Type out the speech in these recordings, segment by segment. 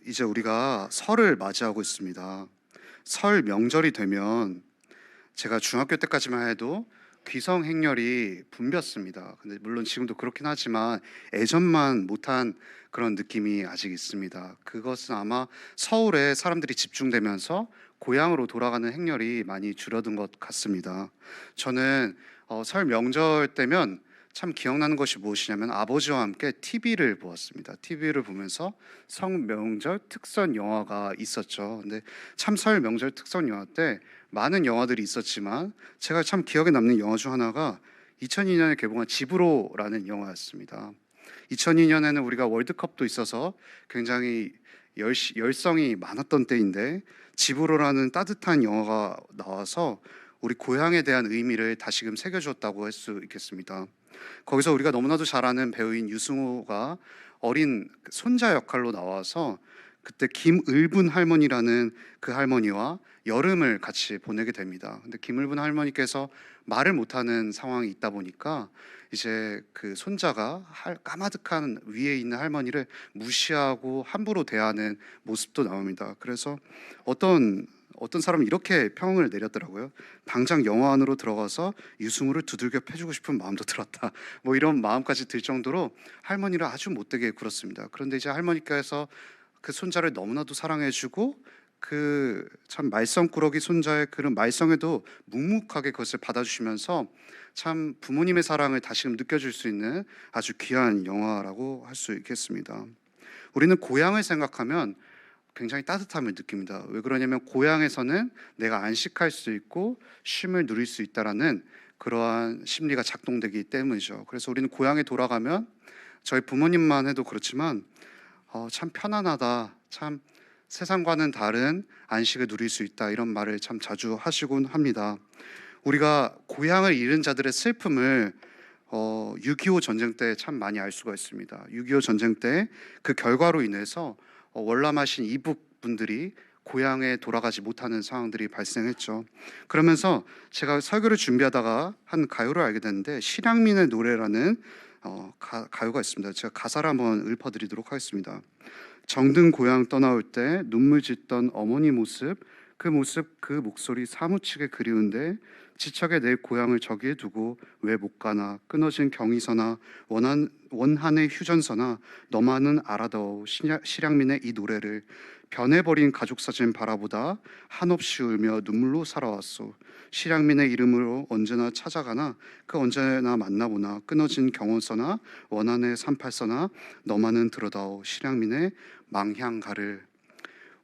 이제 우리가 설을 맞이하고 있습니다. 설 명절이 되면 제가 중학교 때까지만 해도 귀성 행렬이 붐볐습니다. 근데 물론 지금도 그렇긴 하지만 예전만 못한 그런 느낌이 아직 있습니다. 그것은 아마 서울에 사람들이 집중되면서 고향으로 돌아가는 행렬이 많이 줄어든 것 같습니다. 저는 설 명절 때면 참 기억나는 것이 무엇이냐면 아버지와 함께 TV를 보았습니다. TV를 보면서 성 명절 특선 영화가 있었죠. 근데 참 설 명절 특선 영화 때 많은 영화들이 있었지만 제가 참 기억에 남는 영화 중 하나가 2002년에 개봉한 집으로라는 영화였습니다. 2002년에는 우리가 월드컵도 있어서 굉장히 열성이 많았던 때인데 집으로라는 따뜻한 영화가 나와서 우리 고향에 대한 의미를 다시금 새겨주었다고 할 수 있겠습니다. 거기서 우리가 너무나도 잘 아는 배우인 유승우가 어린 손자 역할로 나와서 그때 김을분 할머니라는 그 할머니와 여름을 같이 보내게 됩니다. 근데 김을분 할머니께서 말을 못하는 상황이 있다 보니까 이제 그 손자가 까마득한 위에 있는 할머니를 무시하고 함부로 대하는 모습도 나옵니다. 그래서 어떤 사람은 이렇게 평을 내렸더라고요. 당장 영화 안으로 들어가서 유승우를 두들겨 패주고 싶은 마음도 들었다. 뭐 이런 마음까지 들 정도로 할머니를 아주 못되게 굴었습니다. 그런데 이제 할머니께서 그 손자를 너무나도 사랑해주고 그 참 말썽꾸러기 손자의 그런 말썽에도 묵묵하게 그것을 받아주시면서 참 부모님의 사랑을 다시금 느껴줄 수 있는 아주 귀한 영화라고 할 수 있겠습니다. 우리는 고향을 생각하면 굉장히 따뜻함을 느낍니다. 왜 그러냐면 고향에서는 내가 안식할 수 있고 쉼을 누릴 수 있다라는 그러한 심리가 작동되기 때문이죠. 그래서 우리는 고향에 돌아가면 저희 부모님만 해도 그렇지만 참 편안하다, 참 세상과는 다른 안식을 누릴 수 있다, 이런 말을 참 자주 하시곤 합니다. 우리가 고향을 잃은 자들의 슬픔을 6.25 전쟁 때 참 많이 알 수가 있습니다. 6.25 전쟁 때 그 결과로 인해서 월남하신 이북 분들이 고향에 돌아가지 못하는 상황들이 발생했죠. 그러면서 제가 설교를 준비하다가 한 가요를 알게 됐는데 실향민의 노래라는 가요가 있습니다. 제가 가사를 한번 읊어드리도록 하겠습니다. 정든 고향 떠나올 때 눈물 짓던 어머니 모습, 그 모습 그 목소리 사무치게 그리운데 지척에 내 고향을 저기에 두고 왜 못 가나, 끊어진 경의서나 원한의 휴전서나 너만은 알아다오 실향민의 이 노래를 변해버린 가족사진 바라보다 한없이 울며 눈물로 살아왔소. 실향민의 이름으로 언제나 찾아가나 그 언제나 만나보나 끊어진 경원서나 원한의 38서나 너만은 들어다오 실향민의 망향가를.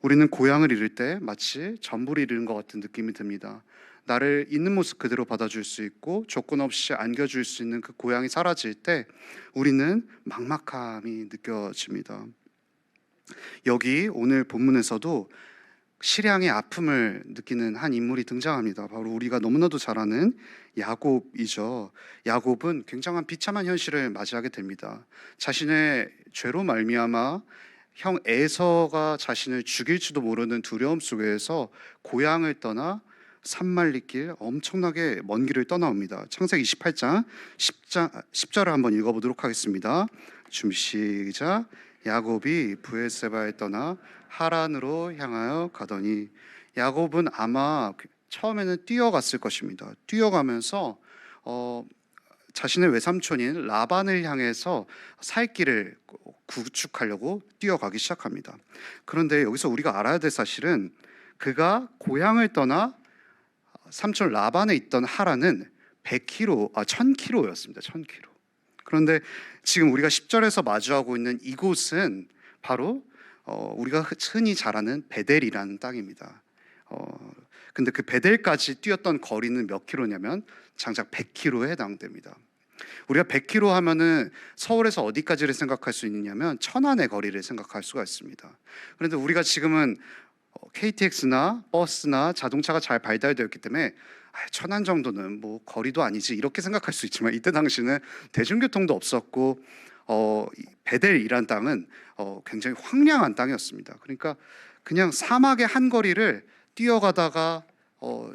우리는 고향을 잃을 때 마치 전부를 잃은 것 같은 느낌이 듭니다. 나를 있는 모습 그대로 받아줄 수 있고 조건 없이 안겨줄 수 있는 그 고향이 사라질 때 우리는 막막함이 느껴집니다. 여기 오늘 본문에서도 실향의 아픔을 느끼는 한 인물이 등장합니다. 바로 우리가 너무나도 잘 아는 야곱이죠. 야곱은 굉장한 비참한 현실을 맞이하게 됩니다. 자신의 죄로 말미암아 형 에서가 자신을 죽일지도 모르는 두려움 속에서 고향을 떠나 산말리길 엄청나게 먼 길을 떠나옵니다. 창세기 28장 10절을 한번 읽어보도록 하겠습니다. 준비 시작. 야곱이 브에세바에 떠나 하란으로 향하여 가더니, 야곱은 아마 처음에는 뛰어갔을 것입니다. 뛰어가면서 자신의 외삼촌인 라반을 향해서 살 길을 구축하려고 뛰어가기 시작합니다. 그런데 여기서 우리가 알아야 될 사실은 그가 고향을 떠나 삼촌 라반에 있던 하란은 1000km였습니다. 1000km. 그런데 지금 우리가 10절에서 마주하고 있는 이곳은 바로 우리가 흔히 잘 아는 베델이라는 땅입니다. 근데 그 베델까지 뛰었던 거리는 몇 킬로냐면 장작 100km에 해당됩니다. 우리가 100km 하면은 서울에서 어디까지를 생각할 수 있느냐면 천안의 거리를 생각할 수가 있습니다. 그런데 우리가 지금은 KTX나 버스나 자동차가 잘 발달되었기 때문에 천안 정도는 뭐 거리도 아니지 이렇게 생각할 수 있지만, 이때 당시는 대중교통도 없었고 베델이란 땅은 굉장히 황량한 땅이었습니다. 그러니까 그냥 사막의 한 거리를 뛰어가다가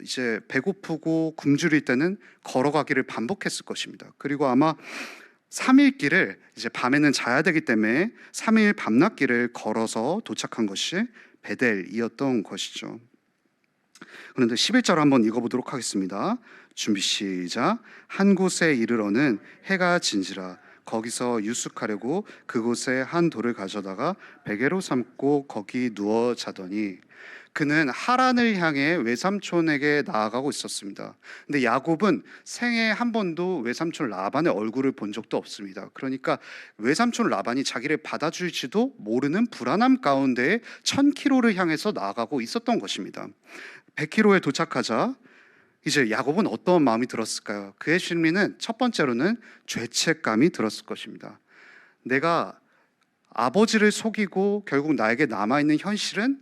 이제 배고프고 굶주릴 때는 걸어가기를 반복했을 것입니다. 그리고 아마 3일 길을 이제 밤에는 자야 되기 때문에 3일 밤낮길을 걸어서 도착한 것이 베델이었던 것이죠. 그런데 11절 한번 읽어보도록 하겠습니다. 준비 시작. 한 곳에 이르러는 해가 진지라 거기서 유숙하려고 그곳에 한 돌을 가져다가 베개로 삼고 거기 누워 자더니 그는 하란을 향해 외삼촌에게 나아가고 있었습니다. 근데 야곱은 생애 한 번도 외삼촌 라반의 얼굴을 본 적도 없습니다. 그러니까 외삼촌 라반이 자기를 받아줄지도 모르는 불안함 가운데 1000km를 향해서 나아가고 있었던 것입니다. 100km에 도착하자 이제 야곱은 어떤 마음이 들었을까요? 그의 심리는 첫 번째로는 죄책감이 들었을 것입니다. 내가 아버지를 속이고 결국 나에게 남아있는 현실은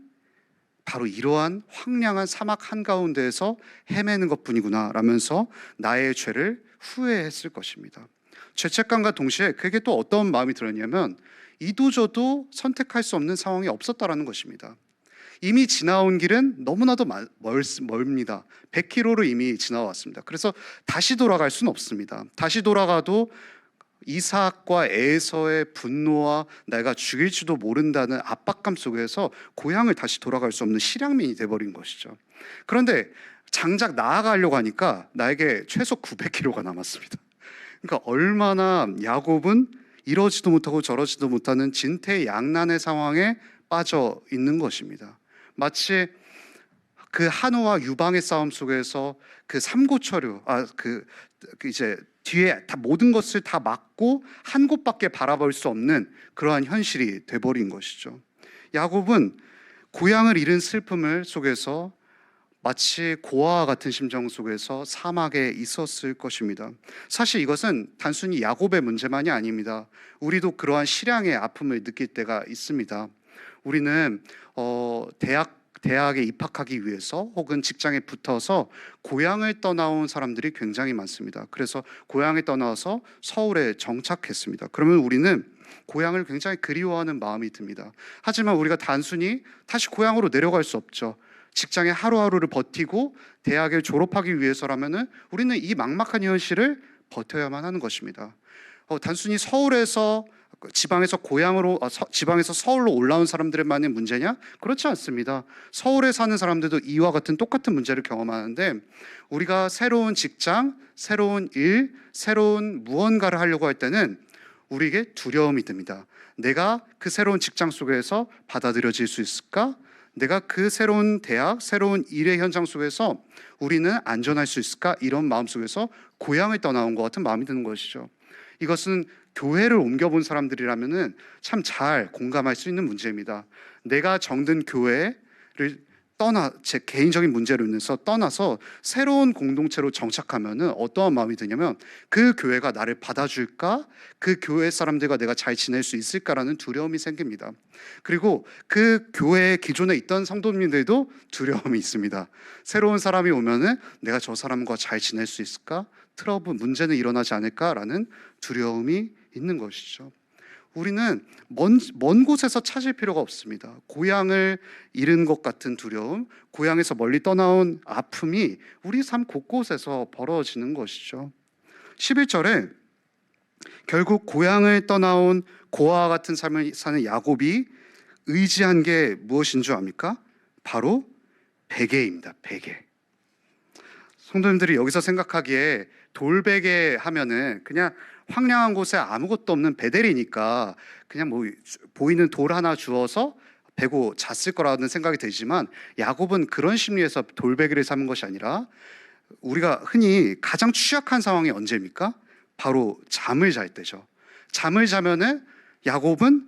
바로 이러한 황량한 사막 한가운데에서 헤매는 것뿐이구나 라면서 나의 죄를 후회했을 것입니다. 죄책감과 동시에 그에게 또 어떤 마음이 들었냐면 이도저도 선택할 수 없는 상황이 없었다라는 것입니다. 이미 지나온 길은 너무나도 멀습니다. 100km로 이미 지나왔습니다. 그래서 다시 돌아갈 수는 없습니다. 다시 돌아가도 이삭과 에서의 분노와 내가 죽일지도 모른다는 압박감 속에서 고향을 다시 돌아갈 수 없는 실향민이 돼버린 것이죠. 그런데 장작 나아가려고 하니까 나에게 최소 900km가 남았습니다. 그러니까 얼마나 야곱은 이러지도 못하고 저러지도 못하는 진퇴양난의 상황에 빠져 있는 것입니다. 마치 그 한우와 유방의 싸움 속에서 그 삼고초류, 이제 뒤에 다 모든 것을 다 막고 한 곳밖에 바라볼 수 없는 그러한 현실이 돼버린 것이죠. 야곱은 고향을 잃은 슬픔을 속에서 마치 고아와 같은 심정 속에서 사막에 있었을 것입니다. 사실 이것은 단순히 야곱의 문제만이 아닙니다. 우리도 그러한 실향의 아픔을 느낄 때가 있습니다. 우리는 대학에 입학하기 위해서 혹은 직장에 붙어서 고향을 떠나온 사람들이 굉장히 많습니다. 그래서 고향을 떠나서 서울에 정착했습니다. 그러면 우리는 고향을 굉장히 그리워하는 마음이 듭니다. 하지만 우리가 단순히 다시 고향으로 내려갈 수 없죠. 직장에 하루하루를 버티고 대학을 졸업하기 위해서라면은 우리는 이 막막한 현실을 버텨야만 하는 것입니다. 단순히 서울에서 지방에서 지방에서 서울로 올라온 사람들만의 문제냐? 그렇지 않습니다. 서울에 사는 사람들도 이와 같은 똑같은 문제를 경험하는데 우리가 새로운 직장, 새로운 일, 새로운 무언가를 하려고 할 때는 우리에게 두려움이 듭니다. 내가 그 새로운 직장 속에서 받아들여질 수 있을까? 내가 그 새로운 대학, 새로운 일의 현장 속에서 우리는 안전할 수 있을까? 이런 마음 속에서 고향을 떠나온 것 같은 마음이 드는 것이죠. 이것은 교회를 옮겨본 사람들이라면은 참 잘 공감할 수 있는 문제입니다. 내가 정든 교회를 제 개인적인 문제로 인해서 떠나서 새로운 공동체로 정착하면은 어떠한 마음이 드냐면 그 교회가 나를 받아줄까? 그 교회 사람들과 내가 잘 지낼 수 있을까라는 두려움이 생깁니다. 그리고 그 교회에 기존에 있던 성도님들도 두려움이 있습니다. 새로운 사람이 오면은 내가 저 사람과 잘 지낼 수 있을까? 트러블, 문제는 일어나지 않을까라는 두려움이 있는 것이죠. 우리는 먼 곳에서 찾을 필요가 없습니다. 고향을 잃은 것 같은 두려움, 고향에서 멀리 떠나온 아픔이 우리 삶 곳곳에서 벌어지는 것이죠. 11절에 결국 고향을 떠나온 고아와 같은 삶을 사는 야곱이 의지한 게 무엇인 줄 압니까? 바로 베개입니다. 베개. 성도님들이 여기서 생각하기에 돌베개 하면은 그냥 황량한 곳에 아무것도 없는 베델이니까 그냥 뭐 보이는 돌 하나 주어서 베고 잤을 거라는 생각이 들지만 야곱은 그런 심리에서 돌베개를 삼은 것이 아니라 우리가 흔히 가장 취약한 상황이 언제입니까? 바로 잠을 잘 때죠. 잠을 자면은 야곱은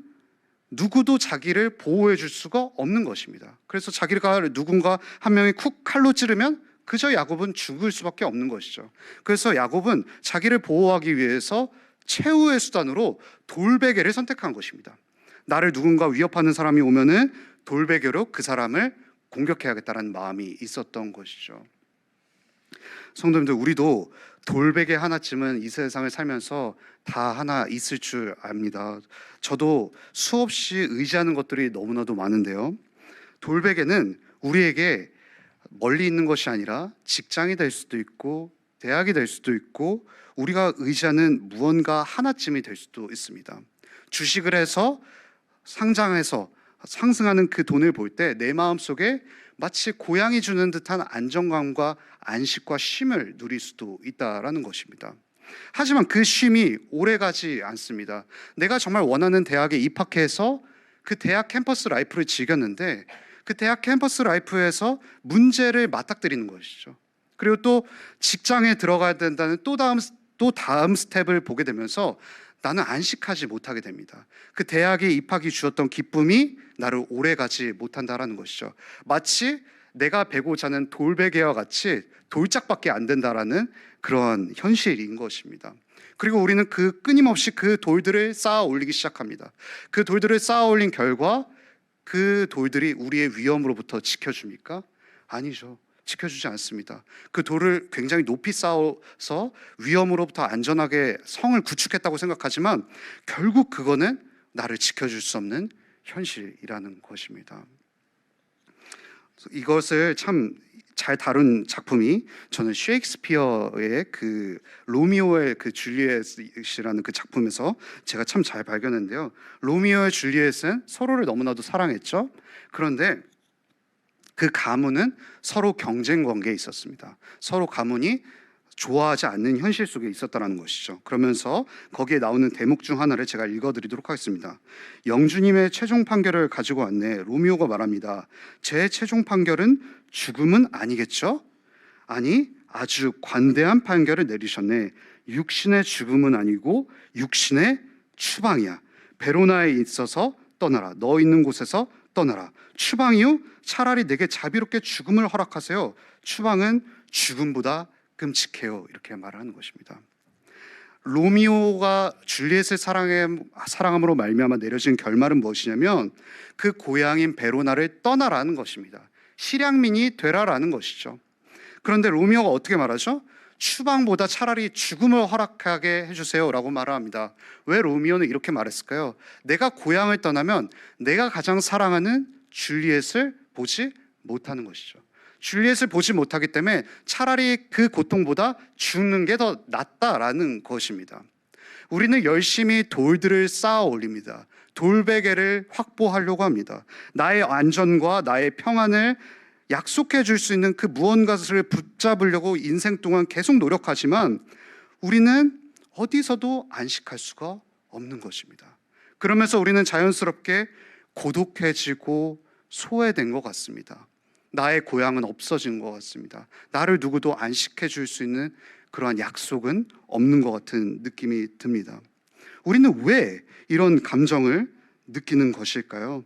누구도 자기를 보호해 줄 수가 없는 것입니다. 그래서 자기가 누군가 한 명이 쿡 칼로 찌르면 그저 야곱은 죽을 수밖에 없는 것이죠. 그래서 야곱은 자기를 보호하기 위해서 최후의 수단으로 돌베개를 선택한 것입니다. 나를 누군가 위협하는 사람이 오면은 돌베개로 그 사람을 공격해야겠다는 마음이 있었던 것이죠. 성도님들, 우리도 돌베개 하나쯤은 이 세상을 살면서 다 하나 있을 줄 압니다. 저도 수없이 의지하는 것들이 너무나도 많은데요. 돌베개는 우리에게 멀리 있는 것이 아니라 직장이 될 수도 있고 대학이 될 수도 있고 우리가 의지하는 무언가 하나쯤이 될 수도 있습니다. 주식을 해서 상장해서 상승하는 그 돈을 볼 때 내 마음속에 마치 고향이 주는 듯한 안정감과 안식과 쉼을 누릴 수도 있다라는 것입니다. 하지만 그 쉼이 오래가지 않습니다. 내가 정말 원하는 대학에 입학해서 그 대학 캠퍼스 라이프를 즐겼는데 그 대학 캠퍼스 라이프에서 문제를 맞닥뜨리는 것이죠. 그리고 또 직장에 들어가야 된다는 또 다음 스텝을 보게 되면서 나는 안식하지 못하게 됩니다. 그 대학에 입학이 주었던 기쁨이 나를 오래가지 못한다라는 것이죠. 마치 내가 베고 자는 돌베개와 같이 돌짝밖에 안 된다라는 그런 현실인 것입니다. 그리고 우리는 끊임없이 그 돌들을 쌓아 올리기 시작합니다. 그 돌들을 쌓아 올린 결과 그 돌들이 우리의 위험으로부터 지켜줍니까? 아니죠. 지켜주지 않습니다. 그 돌을 굉장히 높이 쌓아서 위험으로부터 안전하게 성을 구축했다고 생각하지만 결국 그거는 나를 지켜줄 수 없는 현실이라는 것입니다. 이것을 참 잘 다룬 작품이 저는 셰익스피어의 그 로미오의 그 줄리엣이라는 그 작품에서 제가 참 잘 발견했는데요. 로미오와 줄리엣은 서로를 너무나도 사랑했죠. 그런데 그 가문은 서로 경쟁 관계에 있었습니다. 서로 가문이 좋아하지 않는 현실 속에 있었다는 것이죠. 그러면서 거기에 나오는 대목 중 하나를 제가 읽어드리도록 하겠습니다. 영주님의 최종 판결을 가지고 왔네. 로미오가 말합니다. 제 최종 판결은 죽음은 아니겠죠? 아니, 아주 관대한 판결을 내리셨네. 육신의 죽음은 아니고 육신의 추방이야. 베로나에 있어서 떠나라. 너 있는 곳에서 떠나라. 추방 이후 차라리 내게 자비롭게 죽음을 허락하세요. 추방은 죽음보다 끔찍해요. 이렇게 말하는 것입니다. 로미오가 줄리엣을 사랑함으로 말미암아 내려진 결말은 무엇이냐면 그 고향인 베로나를 떠나라는 것입니다. 실향민이 되라라는 것이죠. 그런데 로미오가 어떻게 말하죠? 추방보다 차라리 죽음을 허락하게 해주세요 라고 말을 합니다. 왜 로미오는 이렇게 말했을까요? 내가 고향을 떠나면 내가 가장 사랑하는 줄리엣을 보지 못하는 것이죠. 줄리엣을 보지 못하기 때문에 차라리 그 고통보다 죽는 게 더 낫다라는 것입니다. 우리는 열심히 돌들을 쌓아 올립니다. 돌베개를 확보하려고 합니다. 나의 안전과 나의 평안을 약속해 줄 수 있는 그 무언가를 붙잡으려고 인생 동안 계속 노력하지만 우리는 어디서도 안식할 수가 없는 것입니다. 그러면서 우리는 자연스럽게 고독해지고 소외된 것 같습니다. 나의 고향은 없어진 것 같습니다. 나를 누구도 안식해 줄 수 있는 그러한 약속은 없는 것 같은 느낌이 듭니다. 우리는 왜 이런 감정을 느끼는 것일까요?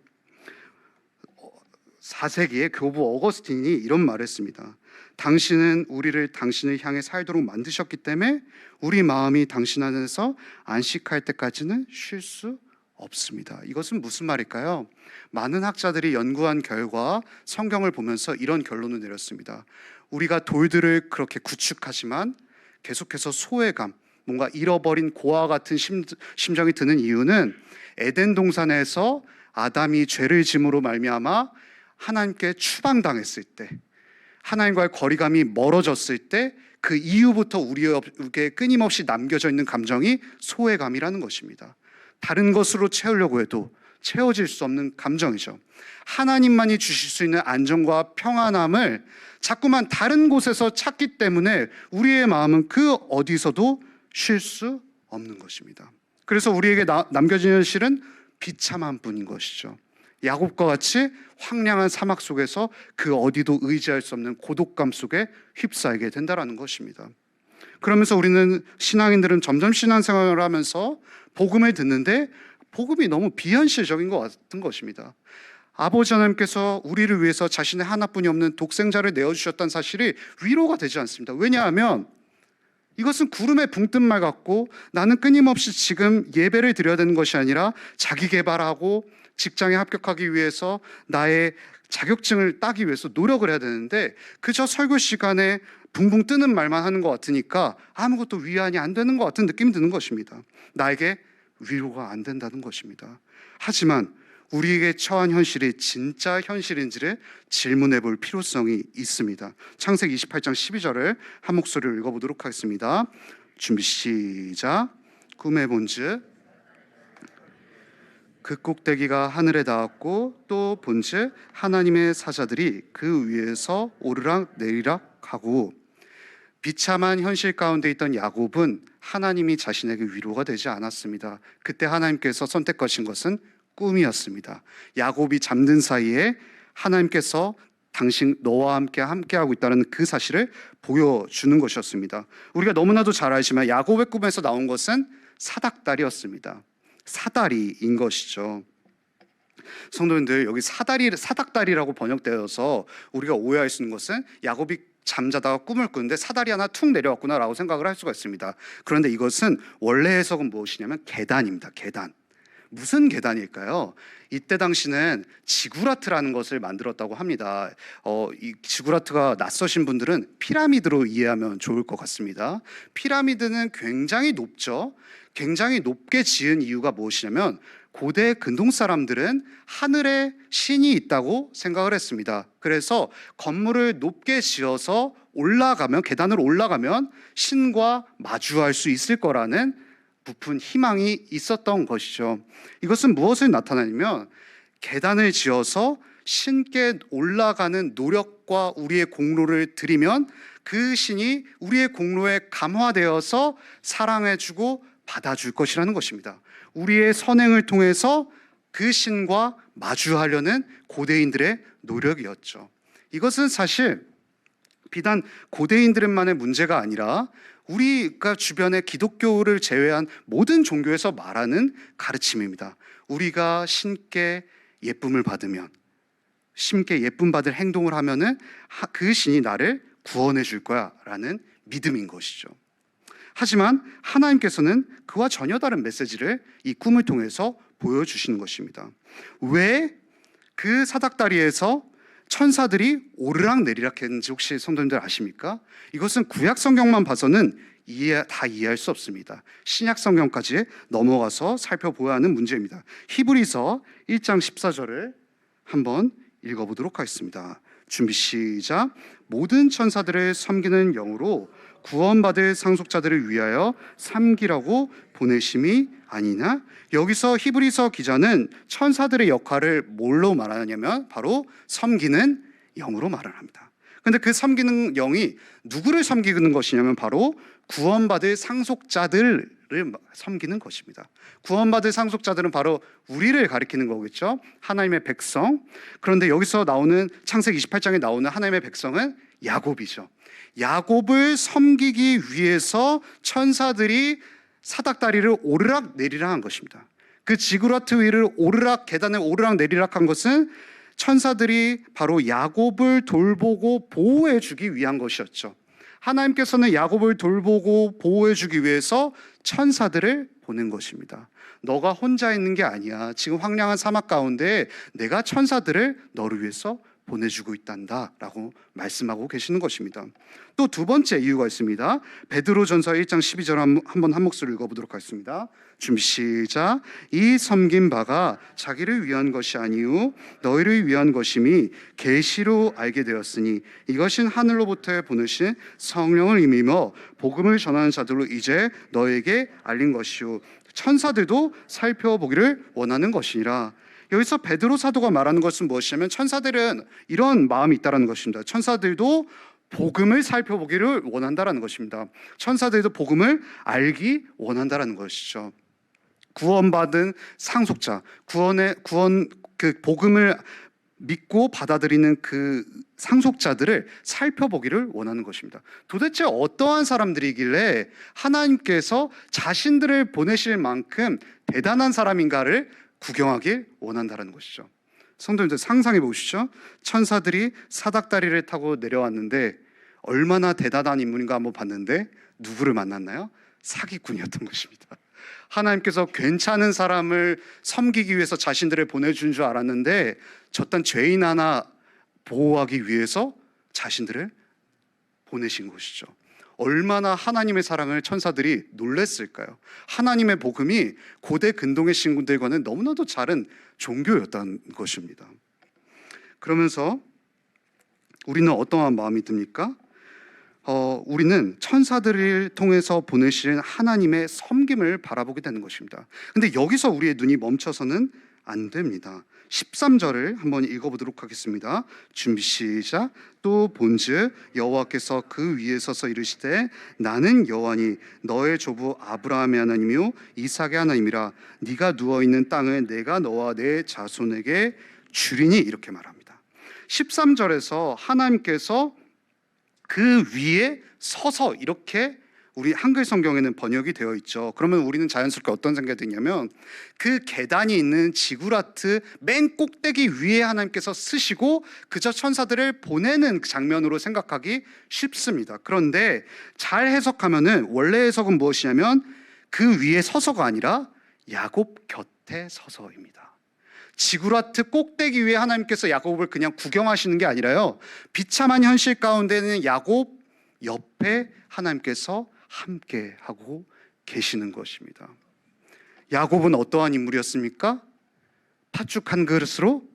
4세기의 교부 어거스틴이 이런 말을 했습니다. 당신은 우리를 당신을 향해 살도록 만드셨기 때문에 우리 마음이 당신 안에서 안식할 때까지는 쉴 수 없습니다. 이것은 무슨 말일까요? 많은 학자들이 연구한 결과 성경을 보면서 이런 결론을 내렸습니다. 우리가 돌들을 그렇게 구축하지만 계속해서 소외감, 뭔가 잃어버린 고아 같은 심정이 드는 이유는 에덴 동산에서 아담이 죄를 짐으로 말미암아 하나님께 추방당했을 때, 하나님과의 거리감이 멀어졌을 때 그 이후부터 우리에게 끊임없이 남겨져 있는 감정이 소외감이라는 것입니다. 다른 것으로 채우려고 해도 채워질 수 없는 감정이죠. 하나님만이 주실 수 있는 안정과 평안함을 자꾸만 다른 곳에서 찾기 때문에 우리의 마음은 그 어디서도 쉴 수 없는 것입니다. 그래서 우리에게 남겨지는 실은 비참한 뿐인 것이죠. 야곱과 같이 황량한 사막 속에서 그 어디도 의지할 수 없는 고독감 속에 휩싸이게 된다는 것입니다. 그러면서 우리는 신앙인들은 점점 신앙생활을 하면서 복음을 듣는데 복음이 너무 비현실적인 것 같은 것입니다. 아버지 하나님께서 우리를 위해서 자신의 하나뿐이 없는 독생자를 내어주셨다는 사실이 위로가 되지 않습니다. 왜냐하면 이것은 구름에 붕뜬 말 같고 나는 끊임없이 지금 예배를 드려야 되는 것이 아니라 자기 개발하고 직장에 합격하기 위해서 나의 자격증을 따기 위해서 노력을 해야 되는데 그저 설교 시간에 붕붕 뜨는 말만 하는 것 같으니까 아무것도 위안이 안 되는 것 같은 느낌이 드는 것입니다. 나에게 위로가 안 된다는 것입니다. 하지만 우리에게 처한 현실이 진짜 현실인지를 질문해 볼 필요성이 있습니다. 창세기 28장 12절을 한 목소리로 읽어보도록 하겠습니다. 준비 시작. 꿈에 본즉 그 꼭대기가 하늘에 닿았고 또 본즉 하나님의 사자들이 그 위에서 오르락 내리락 하고. 비참한 현실 가운데 있던 야곱은 하나님이 자신에게 위로가 되지 않았습니다. 그때 하나님께서 선택하신 것은 꿈이었습니다. 야곱이 잠든 사이에 하나님께서 당신 너와 함께하고 있다는 그 사실을 보여주는 것이었습니다. 우리가 너무나도 잘 알지만 야곱의 꿈에서 나온 것은 사닥다리였습니다. 사다리인 것이죠. 성도님들, 여기 사닥다리라고 번역되어서 우리가 오해할 수 있는 것은 야곱이 잠자다가 꿈을 꾸는데 사다리 하나 툭 내려왔구나라고 생각을 할 수가 있습니다. 그런데 이것은 원래 해석은 무엇이냐면 계단입니다. 계단. 무슨 계단일까요? 이때 당시는 지구라트라는 것을 만들었다고 합니다. 이 지구라트가 낯서신 분들은 피라미드로 이해하면 좋을 것 같습니다. 피라미드는 굉장히 높죠. 굉장히 높게 지은 이유가 무엇이냐면 고대 근동 사람들은 하늘에 신이 있다고 생각을 했습니다. 그래서 건물을 높게 지어서 계단을 올라가면 신과 마주할 수 있을 거라는 부푼 희망이 있었던 것이죠. 이것은 무엇을 나타내냐면 계단을 지어서 신께 올라가는 노력과 우리의 공로를 들이면 그 신이 우리의 공로에 감화되어서 사랑해주고 받아줄 것이라는 것입니다. 우리의 선행을 통해서 그 신과 마주하려는 고대인들의 노력이었죠. 이것은 사실 비단 고대인들만의 문제가 아니라 우리가 주변의 기독교를 제외한 모든 종교에서 말하는 가르침입니다. 우리가 신께 예쁨을 받으면, 신께 예쁨 받을 행동을 하면은 그 신이 나를 구원해 줄 거야 라는 믿음인 것이죠. 하지만 하나님께서는 그와 전혀 다른 메시지를 이 꿈을 통해서 보여주시는 것입니다. 왜 그 사닥다리에서 천사들이 오르락 내리락 했는지 혹시 성도님들 아십니까? 이것은 구약 성경만 봐서는 다 이해할 수 없습니다. 신약 성경까지 넘어가서 살펴보아야 하는 문제입니다. 히브리서 1장 14절을 한번 읽어보도록 하겠습니다. 준비 시작. 모든 천사들을 섬기는 영으로 구원받을 상속자들을 위하여 섬기라고 보내심이 아니나. 여기서 히브리서 기자는 천사들의 역할을 뭘로 말하냐면 바로 섬기는 영으로 말을 합니다. 그런데 그 섬기는 영이 누구를 섬기는 것이냐면 바로 구원받을 상속자들을 섬기는 것입니다. 구원받을 상속자들은 바로 우리를 가리키는 거겠죠. 하나님의 백성. 그런데 여기서 나오는 창세기 28장에 나오는 하나님의 백성은 야곱이죠. 야곱을 섬기기 위해서 천사들이 사닥다리를 오르락 내리락 한 것입니다. 그 지구라트 위를 계단을 오르락 내리락 한 것은 천사들이 바로 야곱을 돌보고 보호해 주기 위한 것이었죠. 하나님께서는 야곱을 돌보고 보호해 주기 위해서 천사들을 보낸 것입니다. 너가 혼자 있는 게 아니야. 지금 황량한 사막 가운데 내가 천사들을 너를 위해서 보내주고 있단다 라고 말씀하고 계시는 것입니다. 또 두 번째 이유가 있습니다. 베드로전서 1장 12절 한번 한 목소리 읽어보도록 하겠습니다. 준비 시작. 이 섬긴 바가 자기를 위한 것이 아니요 너희를 위한 것임이 계시로 알게 되었으니 이것은 하늘로부터 보내신 성령을 힘입어 복음을 전하는 자들로 이제 너에게 알린 것이요 천사들도 살펴보기를 원하는 것이니라. 여기서 베드로 사도가 말하는 것은 무엇이냐면 천사들은 이런 마음이 있다는 것입니다. 천사들도 복음을 살펴보기를 원한다는 것입니다. 천사들도 복음을 알기 원한다는 것이죠. 구원받은 상속자, 그 복음을 믿고 받아들이는 그 상속자들을 살펴보기를 원하는 것입니다. 도대체 어떠한 사람들이길래 하나님께서 자신들을 보내실 만큼 대단한 사람인가를 구경하길 원한다는 것이죠. 성도님들 상상해 보시죠. 천사들이 사닥다리를 타고 내려왔는데 얼마나 대단한 인물인가 한번 봤는데 누구를 만났나요? 사기꾼이었던 것입니다. 하나님께서 괜찮은 사람을 섬기기 위해서 자신들을 보내준 줄 알았는데 저딴 죄인 하나 보호하기 위해서 자신들을 보내신 것이죠. 얼마나 하나님의 사랑을 천사들이 놀랬을까요? 하나님의 복음이 고대 근동의 신군들과는 너무나도 다른 종교였다는 것입니다. 그러면서 우리는 어떠한 마음이 듭니까? 우리는 천사들을 통해서 보내신 하나님의 섬김을 바라보게 되는 것입니다. 근데 여기서 우리의 눈이 멈춰서는 안 됩니다. 13절을 한번 읽어보도록 하겠습니다. 준비 시작. 또 본즉 여호와께서 그 위에 서서 이르시되 나는 여호와니 너의 조부 아브라함의 하나님이요 이삭의 하나님이라. 네가 누워있는 땅을 내가 너와 내 자손에게 주리니. 이렇게 말합니다. 13절에서 하나님께서 그 위에 서서, 이렇게 우리 한글 성경에는 번역이 되어 있죠. 그러면 우리는 자연스럽게 어떤 생각이 드냐면 그 계단이 있는 지구라트 맨 꼭대기 위에 하나님께서 쓰시고 그저 천사들을 보내는 장면으로 생각하기 쉽습니다. 그런데 잘 해석하면은 원래 해석은 무엇이냐면 그 위에 서서가 아니라 야곱 곁에 서서입니다. 지구라트 꼭대기 위에 하나님께서 야곱을 그냥 구경하시는 게 아니라요, 비참한 현실 가운데는 야곱 옆에 하나님께서 함께 하고 계시는 것입니다. 야곱은 어떠한 인물이었습니까? 팥죽 한 그릇으로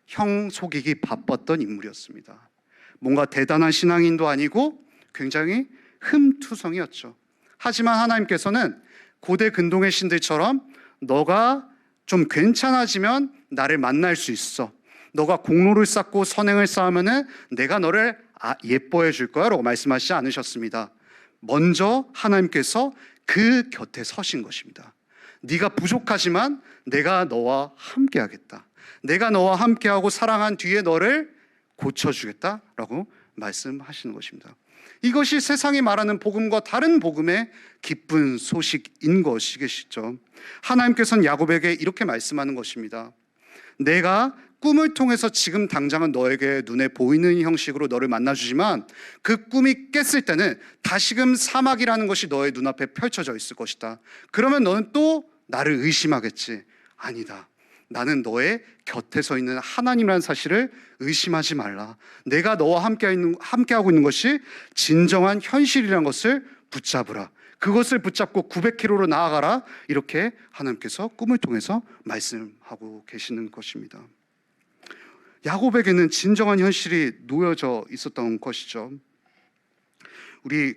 형 속이기 바빴던 인물이었습니다. 뭔가 대단한 신앙인도 아니고 굉장히 흠투성이었죠. 하지만 하나님께서는 고대 근동의 신들처럼 너가 좀 괜찮아지면 나를 만날 수 있어, 너가 공로를 쌓고 선행을 쌓으면 내가 너를 예뻐해 줄 거야 라고 말씀하시지 않으셨습니다. 먼저 하나님께서 그 곁에 서신 것입니다. 네가 부족하지만 내가 너와 함께 하겠다, 내가 너와 함께하고 사랑한 뒤에 너를 고쳐주겠다라고 말씀하시는 것입니다. 이것이 세상이 말하는 복음과 다른 복음의 기쁜 소식인 것이겠죠. 하나님께서는 야곱에게 이렇게 말씀하는 것입니다. 내가 꿈을 통해서 지금 당장은 너에게 눈에 보이는 형식으로 너를 만나주지만 그 꿈이 깼을 때는 다시금 사막이라는 것이 너의 눈앞에 펼쳐져 있을 것이다. 그러면 너는 또 나를 의심하겠지. 아니다, 나는 너의 곁에 서 있는 하나님이라는 사실을 의심하지 말라. 내가 너와 함께하고 있는 것이 진정한 현실이라는 것을 붙잡으라. 그것을 붙잡고 900km로 나아가라. 이렇게 하나님께서 꿈을 통해서 말씀하고 계시는 것입니다. 야곱에게는 진정한 현실이 놓여져 있었던 것이죠. 우리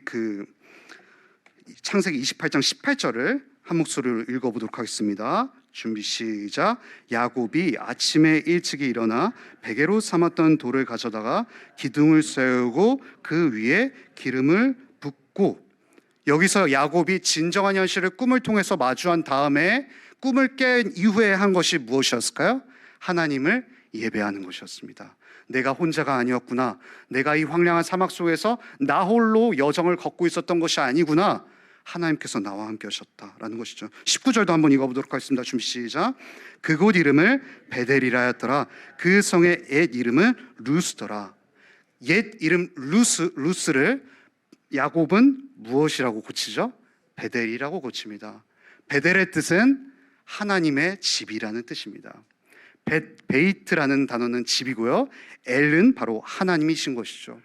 창세기 28장 18절을 한 목소리로 읽어보도록 하겠습니다. 준비 시작. 야곱이 아침에 일찍이 일어나 베개로 삼았던 돌을 가져다가 기둥을 세우고 그 위에 기름을 붓고. 여기서 야곱이 진정한 현실을 꿈을 통해서 마주한 다음에 꿈을 깬 이후에 한 것이 무엇이었을까요? 하나님을 예배하는 것이었습니다. 내가 혼자가 아니었구나, 내가 이 황량한 사막 속에서 나 홀로 여정을 걷고 있었던 것이 아니구나, 하나님께서 나와 함께 하셨다라는 것이죠. 19절도 한번 읽어보도록 하겠습니다. 준비 시작. 그곳 이름을 베델이라 하였더라. 그 성의 옛 이름은 루스더라. 옛 이름 루스를 야곱은 무엇이라고 고치죠? 베델이라고 고칩니다. 베델의 뜻은 하나님의 집이라는 뜻입니다. 베이트라는 단어는 집이고요, 엘은 바로 하나님이신 것이죠.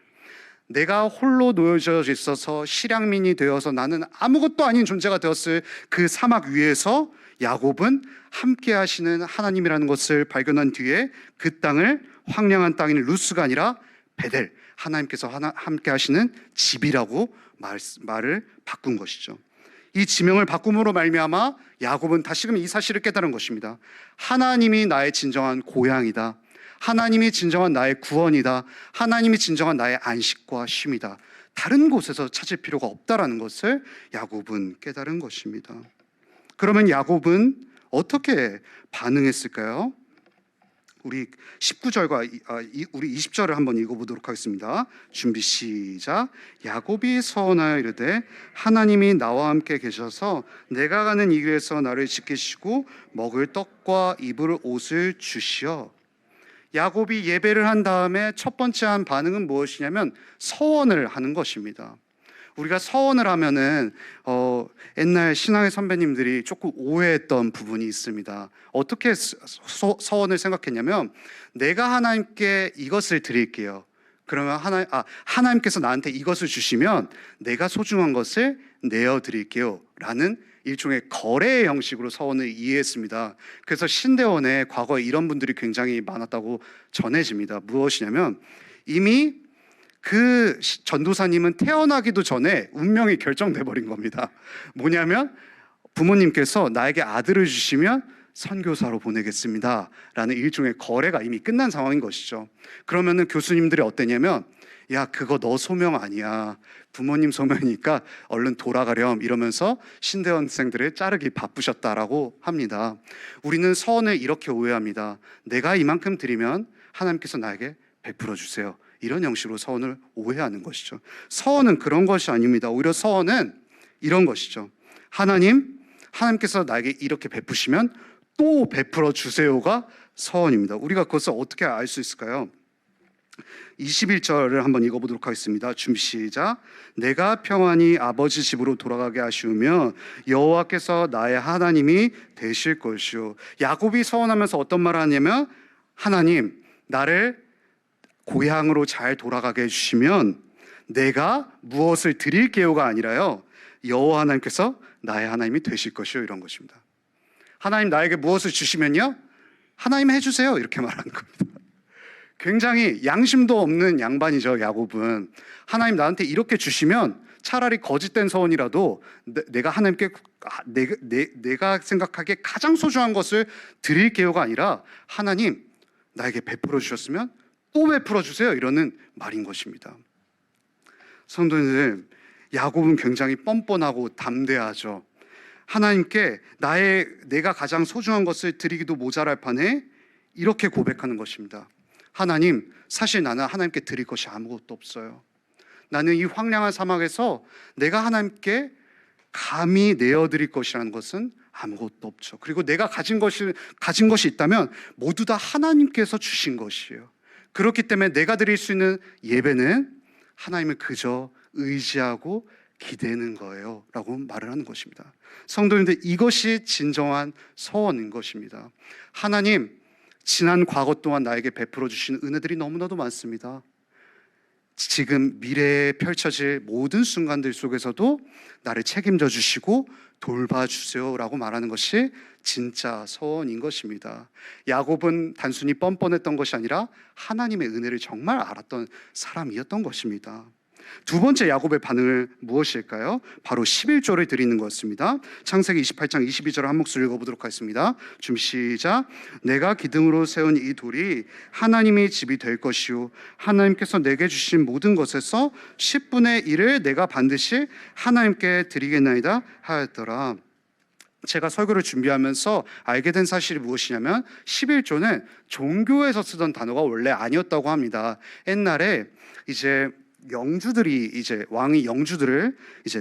내가 홀로 놓여져 있어서 실향민이 되어서 나는 아무것도 아닌 존재가 되었을 그 사막 위에서 야곱은 함께 하시는 하나님이라는 것을 발견한 뒤에 그 땅을 황량한 땅인 루스가 아니라 베델, 하나님께서 함께 하시는 집이라고 말을 바꾼 것이죠. 이 지명을 바꿈으로 말미암아 야곱은 다시금 이 사실을 깨달은 것입니다. 하나님이 나의 진정한 고향이다, 하나님이 진정한 나의 구원이다, 하나님이 진정한 나의 안식과 쉼이다, 다른 곳에서 찾을 필요가 없다라는 것을 야곱은 깨달은 것입니다. 그러면 야곱은 어떻게 반응했을까요? 우리 19절과 우리 20절을 한번 읽어보도록 하겠습니다. 준비 시작. 야곱이 서원하여 이르되 하나님이 나와 함께 계셔서 내가 가는 이 길에서 나를 지키시고 먹을 떡과 입을 옷을 주시어. 야곱이 예배를 한 다음에 첫 번째 한 반응은 무엇이냐면 서원을 하는 것입니다. 우리가 서원을 하면은 옛날 신앙의 선배님들이 조금 오해했던 부분이 있습니다. 어떻게 서원을 생각했냐면 내가 하나님께 이것을 드릴게요, 그러면 하나님께서 나한테 이것을 주시면 내가 소중한 것을 내어드릴게요 라는 일종의 거래의 형식으로 서원을 이해했습니다. 그래서 신대원에 과거에 이런 분들이 굉장히 많았다고 전해집니다. 무엇이냐면 이미 그 전도사님은 태어나기도 전에 운명이 결정돼 버린 겁니다. 뭐냐면 부모님께서 나에게 아들을 주시면 선교사로 보내겠습니다 라는 일종의 거래가 이미 끝난 상황인 것이죠. 그러면은 교수님들이 어땠냐면, 야, 그거 너 소명 아니야, 부모님 소명이니까 얼른 돌아가렴 이러면서 신대원생들을 자르기 바쁘셨다라고 합니다. 우리는 서원을 이렇게 오해합니다. 내가 이만큼 드리면 하나님께서 나에게 베풀어 주세요, 이런 형식으로 서원을 오해하는 것이죠. 서원은 그런 것이 아닙니다. 오히려 서원은 이런 것이죠. 하나님께서 나에게 이렇게 베푸시면 또 베풀어 주세요가 서원입니다. 우리가 그것을 어떻게 알 수 있을까요? 21절을 한번 읽어보도록 하겠습니다. 준비 시작. 내가 평안히 아버지 집으로 돌아가게 하시우면 여호와께서 나의 하나님이 되실 것이요. 야곱이 서원하면서 어떤 말을 하냐면, 하나님, 나를 고향으로 잘 돌아가게 해주시면 내가 무엇을 드릴게요가 아니라요, 여호와 하나님께서 나의 하나님이 되실 것이요, 이런 것입니다. 하나님 나에게 무엇을 주시면요, 하나님 해주세요, 이렇게 말하는 겁니다. 굉장히 양심도 없는 양반이죠, 야곱은. 하나님 나한테 이렇게 주시면 차라리 거짓된 서원이라도 내가 하나님께 내가 생각하기에 가장 소중한 것을 드릴게요가 아니라, 하나님 나에게 베풀어 주셨으면 또 베풀어 주세요, 이러는 말인 것입니다. 성도님들, 야곱은 굉장히 뻔뻔하고 담대하죠. 하나님께 내가 가장 소중한 것을 드리기도 모자랄 판에 이렇게 고백하는 것입니다. 하나님, 사실 나는 하나님께 드릴 것이 아무것도 없어요. 나는 이 황량한 사막에서 내가 하나님께 감히 내어드릴 것이라는 것은 아무것도 없죠. 그리고 내가 가진 것이 있다면 모두 다 하나님께서 주신 것이에요. 그렇기 때문에 내가 드릴 수 있는 예배는 하나님을 그저 의지하고 기대는 거예요 라고 말을 하는 것입니다. 성도님들, 이것이 진정한 서원인 것입니다. 하나님, 지난 과거 동안 나에게 베풀어 주신 은혜들이 너무나도 많습니다. 지금 미래에 펼쳐질 모든 순간들 속에서도 나를 책임져 주시고 돌봐주세요 라고 말하는 것이 진짜 서원인 것입니다. 야곱은 단순히 뻔뻔했던 것이 아니라 하나님의 은혜를 정말 알았던 사람이었던 것입니다. 두 번째 야곱의 반응은 무엇일까요? 바로 11조를 드리는 것입니다. 창세기 28장 22절을 한 목소리 읽어보도록 하겠습니다. 준비 시작. 내가 기둥으로 세운 이 돌이 하나님의 집이 될 것이요 하나님께서 내게 주신 모든 것에서 10분의 1을 내가 반드시 하나님께 드리겠나이다 하였더라. 제가 설교를 준비하면서 알게 된 사실이 무엇이냐면, 11조는 종교에서 쓰던 단어가 원래 아니었다고 합니다. 옛날에 왕이 영주들을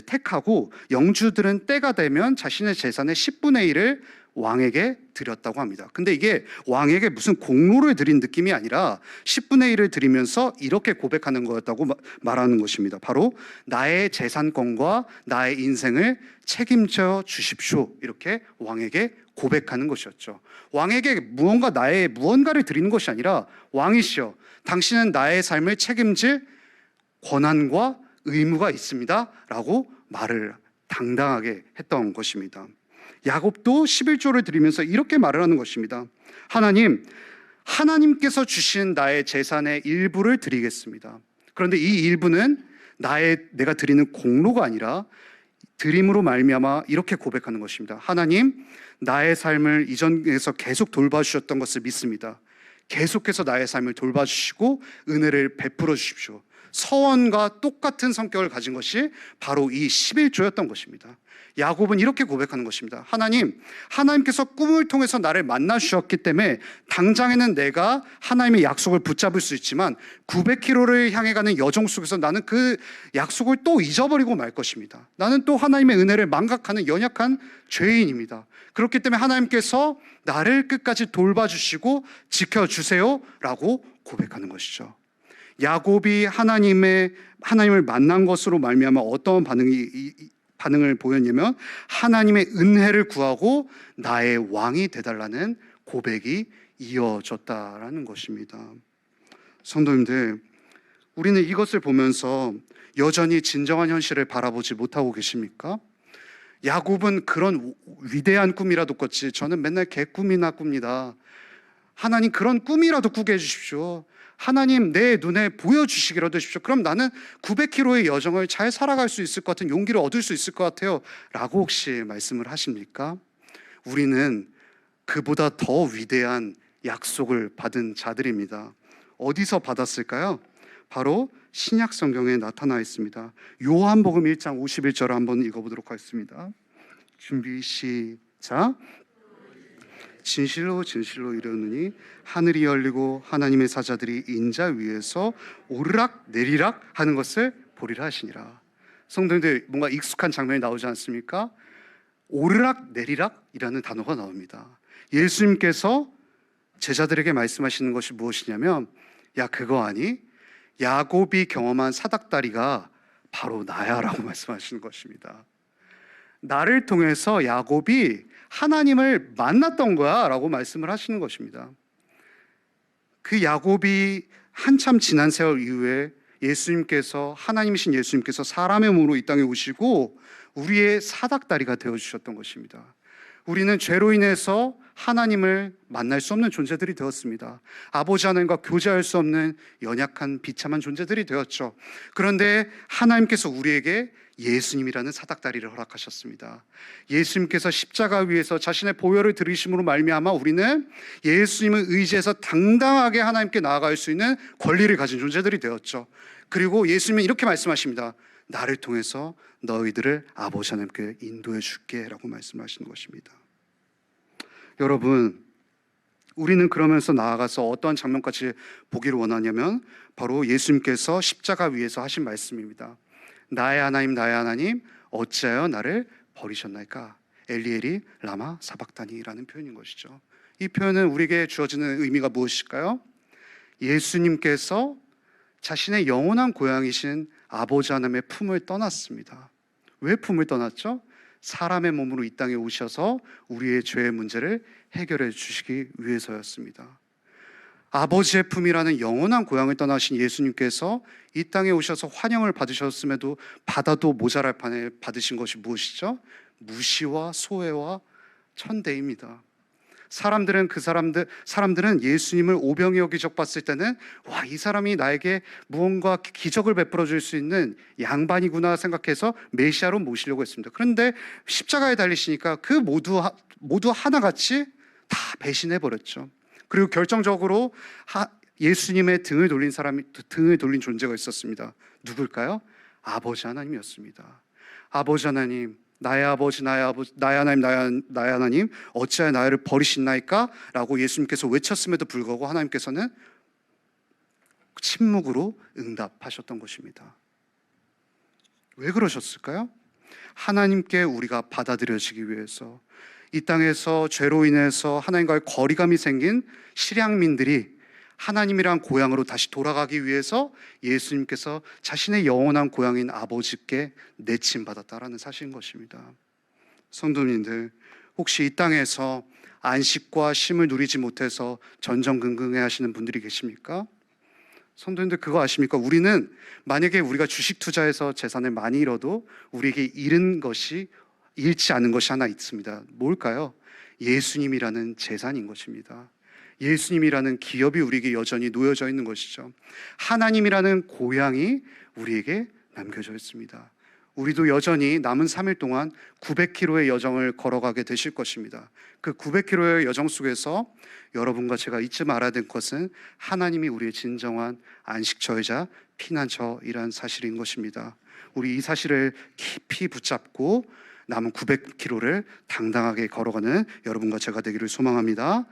택하고, 영주들은 때가 되면 자신의 재산의 10분의 1을 왕에게 드렸다고 합니다. 근데 이게 왕에게 무슨 공로를 드린 느낌이 아니라 10분의 1을 드리면서 이렇게 고백하는 거였다고 말하는 것입니다. 바로 나의 재산권과 나의 인생을 책임져 주십시오, 이렇게 왕에게 고백하는 것이었죠. 왕에게 무언가를 드리는 것이 아니라, 왕이시여, 당신은 나의 삶을 책임질 권한과 의무가 있습니다 라고 말을 당당하게 했던 것입니다. 야곱도 11조를 드리면서 이렇게 말을 하는 것입니다. 하나님께서 주신 나의 재산의 일부를 드리겠습니다. 그런데 이 일부는 내가 드리는 공로가 아니라 드림으로 말미암아 이렇게 고백하는 것입니다. 하나님, 나의 삶을 이전에서 계속 돌봐주셨던 것을 믿습니다. 계속해서 나의 삶을 돌봐주시고 은혜를 베풀어 주십시오. 서원과 똑같은 성격을 가진 것이 바로 이 11조였던 것입니다. 야곱은 이렇게 고백하는 것입니다. 하나님께서 꿈을 통해서 나를 만나 주셨기 때문에 당장에는 내가 하나님의 약속을 붙잡을 수 있지만 900km를 향해 가는 여정 속에서 나는 그 약속을 또 잊어버리고 말 것입니다. 나는 또 하나님의 은혜를 망각하는 연약한 죄인입니다. 그렇기 때문에 하나님께서 나를 끝까지 돌봐주시고 지켜주세요 라고 고백하는 것이죠. 야곱이 하나님을 만난 것으로 말미암아 어떤 반응을 보였냐면, 하나님의 은혜를 구하고 나의 왕이 되달라는 고백이 이어졌다라는 것입니다. 성도님들, 우리는 이것을 보면서 여전히 진정한 현실을 바라보지 못하고 계십니까? 야곱은 그런 위대한 꿈이라도 꿨지, 저는 맨날 개꿈이나 꿉니다. 하나님, 그런 꿈이라도 꾸게 해주십시오. 하나님, 내 눈에 보여주시기라도 해주십시오. 그럼 나는 900km의 여정을 잘 살아갈 수 있을 것 같은 용기를 얻을 수 있을 것 같아요 라고 혹시 말씀을 하십니까? 우리는 그보다 더 위대한 약속을 받은 자들입니다. 어디서 받았을까요? 바로 신약 성경에 나타나 있습니다. 요한복음 1장 51절을 한번 읽어보도록 하겠습니다. 준비 시작. 진실로 진실로 이르노니 하늘이 열리고 하나님의 사자들이 인자 위에서 오르락 내리락 하는 것을 보리라 하시니라. 성도님들, 뭔가 익숙한 장면이 나오지 않습니까? 오르락 내리락이라는 단어가 나옵니다. 예수님께서 제자들에게 말씀하시는 것이 무엇이냐면, 야, 그거 아니? 야곱이 경험한 사닥다리가 바로 나야 라고 말씀하시는 것입니다. 나를 통해서 야곱이 하나님을 만났던 거야 라고 말씀을 하시는 것입니다. 그 야곱이 한참 지난 세월 이후에 예수님께서, 하나님이신 예수님께서 사람의 몸으로 이 땅에 오시고 우리의 사닥다리가 되어주셨던 것입니다. 우리는 죄로 인해서 하나님을 만날 수 없는 존재들이 되었습니다. 아버지 하나님과 교제할 수 없는 연약한 비참한 존재들이 되었죠. 그런데 하나님께서 우리에게 예수님이라는 사닥다리를 허락하셨습니다. 예수님께서 십자가 위에서 자신의 보혈을 들이심으로 말미암아 우리는 예수님을 의지해서 당당하게 하나님께 나아갈 수 있는 권리를 가진 존재들이 되었죠. 그리고 예수님은 이렇게 말씀하십니다. 나를 통해서 너희들을 아버지 하나님께 인도해 줄게 라고 말씀하시는 것입니다. 여러분, 우리는 그러면서 나아가서 어떠한 장면까지 보기를 원하냐면 바로 예수님께서 십자가 위에서 하신 말씀입니다. 나의 하나님 어찌하여 나를 버리셨나이까? 엘리엘이 라마 사박다니라는 표현인 것이죠. 이 표현은 우리에게 주어지는 의미가 무엇일까요? 예수님께서 자신의 영원한 고향이신 아버지 하나님의 품을 떠났습니다. 왜 품을 떠났죠? 사람의 몸으로 이 땅에 오셔서 우리의 죄의 문제를 해결해 주시기 위해서였습니다. 아버지의 품이라는 영원한 고향을 떠나신 예수님께서 이 땅에 오셔서 환영을 받으셨음에도 받아도 모자랄 판에 받으신 것이 무엇이죠? 무시와 소외와 천대입니다. 사람들은 예수님을 오병이 어기적 봤을 때는 와, 이 사람이 나에게 무언가 기적을 베풀어 줄 수 있는 양반이구나 생각해서 메시아로 모시려고 했습니다. 그런데 십자가에 달리시니까 그 모두 하나같이 다 배신해 버렸죠. 그리고 결정적으로 예수님의 등을 돌린 존재가 있었습니다. 누굴까요? 아버지 하나님이었습니다. 아버지 하나님, 나의 아버지, 나의 하나님, 어찌하여 나를 버리시나이까? 라고 예수님께서 외쳤음에도 불구하고 하나님께서는 침묵으로 응답하셨던 것입니다. 왜 그러셨을까요? 하나님께 우리가 받아들여지기 위해서, 이 땅에서 죄로 인해서 하나님과의 거리감이 생긴 실향민들이 하나님이란 고향으로 다시 돌아가기 위해서 예수님께서 자신의 영원한 고향인 아버지께 내침받았다라는 사실인 것입니다. 성도님들, 혹시 이 땅에서 안식과 쉼을 누리지 못해서 전전긍긍해 하시는 분들이 계십니까? 성도님들, 그거 아십니까? 우리는 만약에 우리가 주식 투자해서 재산을 많이 잃어도 우리에게 잃지 않은 것이 하나 있습니다. 뭘까요? 예수님이라는 재산인 것입니다. 예수님이라는 기업이 우리에게 여전히 놓여져 있는 것이죠. 하나님이라는 고향이 우리에게 남겨져 있습니다. 우리도 여전히 남은 3일 동안 900km의 여정을 걸어가게 되실 것입니다. 그 900km의 여정 속에서 여러분과 제가 잊지 말아야 될 것은 하나님이 우리의 진정한 안식처이자 피난처이라는 사실인 것입니다. 우리 이 사실을 깊이 붙잡고 남은 900km를 당당하게 걸어가는 여러분과 제가 되기를 소망합니다.